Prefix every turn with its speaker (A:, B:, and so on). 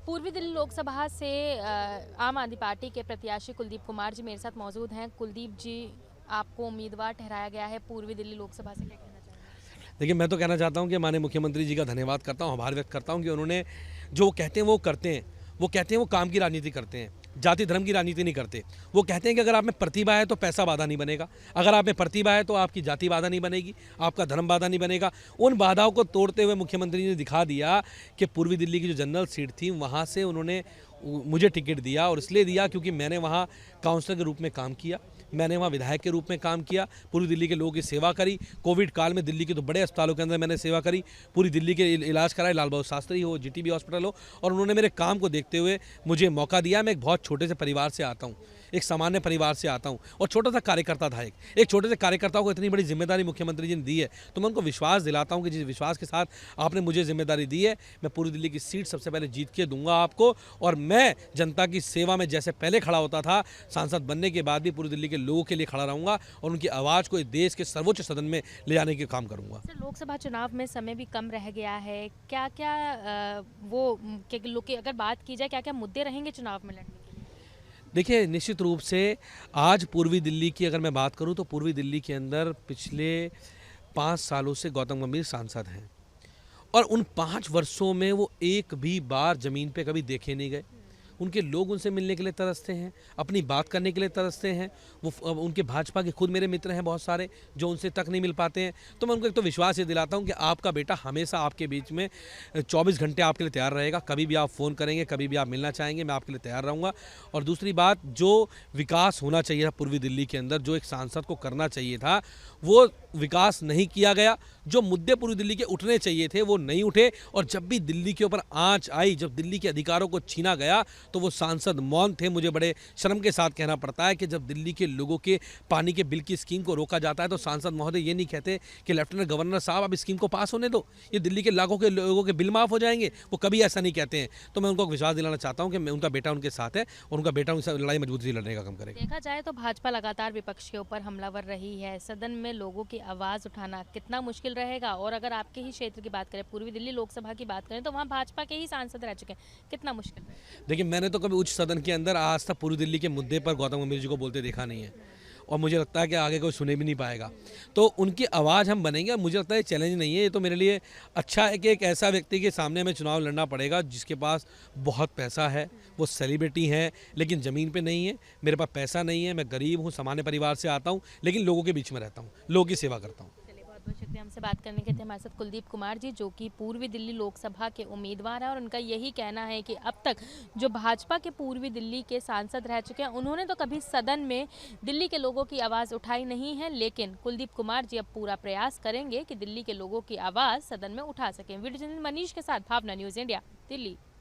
A: पूर्वी दिल्ली लोकसभा से आम आदमी पार्टी के प्रत्याशी कुलदीप कुमार जी मेरे साथ मौजूद हैं। कुलदीप जी, आपको उम्मीदवार ठहराया गया है पूर्वी दिल्ली लोकसभा से, क्या कहना चाहेंगे?
B: देखिए, मैं तो कहना चाहता हूँ कि माननीय मुख्यमंत्री जी का धन्यवाद करता हूँ, आभार व्यक्त करता हूँ कि उन्होंने जो वो कहते हैं वो करते हैं। वो कहते हैं वो काम की राजनीति करते हैं, जाति धर्म की राजनीति नहीं करते। वो कहते हैं कि अगर आप में प्रतिभा है तो पैसा बाधा नहीं बनेगा, अगर आप में प्रतिभा है तो आपकी जाति बाधा नहीं बनेगी, आपका धर्म बाधा नहीं बनेगा। उन बाधाओं को तोड़ते हुए मुख्यमंत्री जी ने दिखा दिया कि पूर्वी दिल्ली की जो जनरल सीट थी वहाँ से उन्होंने मुझे टिकट दिया, और इसलिए दिया क्योंकि मैंने वहाँ काउंसलर के रूप में काम किया, मैंने वहाँ विधायक के रूप में काम किया, पूरी दिल्ली के लोगों की सेवा करी। कोविड काल में दिल्ली के तो बड़े अस्पतालों के अंदर मैंने सेवा करी, पूरी दिल्ली के इलाज कराए, लाल बहादुर शास्त्री हो, जीटीबी हॉस्पिटल हो, और उन्होंने मेरे काम को देखते हुए मुझे मौका दिया। मैं एक बहुत छोटे से परिवार से आता हूँ, एक सामान्य परिवार से आता हूँ, और छोटा सा कार्यकर्ता था। एक छोटे से कार्यकर्ता को इतनी बड़ी जिम्मेदारी मुख्यमंत्री जी ने दी है, तो मैं उनको विश्वास दिलाता हूँ कि जिस विश्वास के साथ आपने मुझे जिम्मेदारी दी है, मैं पूरी दिल्ली की सीट सबसे पहले जीत के दूंगा आपको। और मैं जनता की सेवा में जैसे पहले खड़ा होता था, सांसद बनने के बाद भी पूरी दिल्ली के लोगों के लिए खड़ा रहूंगा और उनकी आवाज़ को इस देश के सर्वोच्च सदन में ले जाने के काम करूंगा।
A: सर, लोकसभा चुनाव में समय भी कम रह गया है, क्या क्या वो के लोग की अगर बात की जाए, क्या क्या मुद्दे रहेंगे चुनाव में लड़ने के लिए?
B: देखिए, निश्चित रूप से आज पूर्वी दिल्ली की अगर मैं बात करूं तो पूर्वी दिल्ली के अंदर पिछले 5 सालों से गौतम गंभीर सांसद हैं, और उन 5 वर्षों में वो एक भी बार ज़मीन पे कभी देखे नहीं गए। उनके लोग उनसे मिलने के लिए तरसते हैं, अपनी बात करने के लिए तरसते हैं। वो उनके भाजपा के खुद मेरे मित्र हैं बहुत सारे जो उनसे तक नहीं मिल पाते हैं। तो मैं उनको एक तो विश्वास ये दिलाता हूँ कि आपका बेटा हमेशा आपके बीच में 24 घंटे आपके लिए तैयार रहेगा। कभी भी आप फ़ोन करेंगे, कभी भी आप मिलना चाहेंगे, मैं आपके लिए तैयार रहूँगा। और दूसरी बात, जो विकास होना चाहिए था पूर्वी दिल्ली के अंदर, जो एक सांसद को करना चाहिए था, वो विकास नहीं किया गया। जो मुद्दे पूरी दिल्ली के उठने चाहिए थे वो नहीं उठे, और जब भी दिल्ली के ऊपर आंच आई, जब दिल्ली के अधिकारों को छीना गया, तो वो सांसद मौन थे। मुझे बड़े शर्म के साथ कहना पड़ता है कि जब दिल्ली के लोगों के पानी के बिल की स्कीम को रोका जाता है तो सांसद महोदय ये नहीं कहते कि लेफ्टिनेंट गवर्नर साहब अब स्कीम को पास होने दो, ये दिल्ली के लाखों के लोगों के बिल माफ़ हो जाएंगे। वो कभी ऐसा नहीं कहते हैं। तो मैं उनको विश्वास दिलाना चाहता हूँ कि मैं उनका बेटा उनके साथ है, और उनका बेटा उनसे लड़ाई मजबूती से लड़ने का काम करेगा।
A: देखा जाए तो भाजपा लगातार विपक्ष के ऊपर हमलावर रही है। सदन में लोगों की आवाज़ उठाना कितना मुश्किल रहेगा? और अगर आपके ही क्षेत्र की बात करें, पूर्वी दिल्ली लोकसभा की बात करें, तो वहाँ भाजपा के ही सांसद रह चुके हैं, कितना मुश्किल रहेगा?
B: देखिए, मैंने तो कभी उच्च सदन के अंदर आज तक पूरी दिल्ली के मुद्दे पर गौतम गंभीर जी को बोलते देखा नहीं है, और मुझे लगता है कि आगे कोई सुने भी नहीं पाएगा। तो उनकी आवाज़ हम बनेंगे। मुझे लगता है चैलेंज नहीं है, ये तो मेरे लिए अच्छा है कि एक ऐसा व्यक्ति के सामने हमें चुनाव लड़ना पड़ेगा जिसके पास बहुत पैसा है, वो सेलिब्रिटी है, लेकिन ज़मीन पे नहीं है। मेरे पास पैसा नहीं है, मैं गरीब हूँ, सामान्य परिवार से आता हूँ, लेकिन लोगों के बीच में रहता हूँ, लोगों की सेवा करता हूँ।
A: चलिए, बहुत बहुत शुक्रिया हमसे बात करने के लिए। हमारे साथ कुलदीप कुमार जी, जो कि पूर्वी दिल्ली लोकसभा के उम्मीदवार हैं, और उनका यही कहना है कि अब तक जो भाजपा के पूर्वी दिल्ली के सांसद रह चुके हैं, उन्होंने तो कभी सदन में दिल्ली के लोगों की आवाज़ उठाई नहीं है, लेकिन कुलदीप कुमार जी अब पूरा प्रयास करेंगे कि दिल्ली के लोगों की आवाज़ सदन में उठा सकें। वीडियो जर्नलिस्ट मनीष के साथ भावना, न्यूज़ इंडिया, दिल्ली।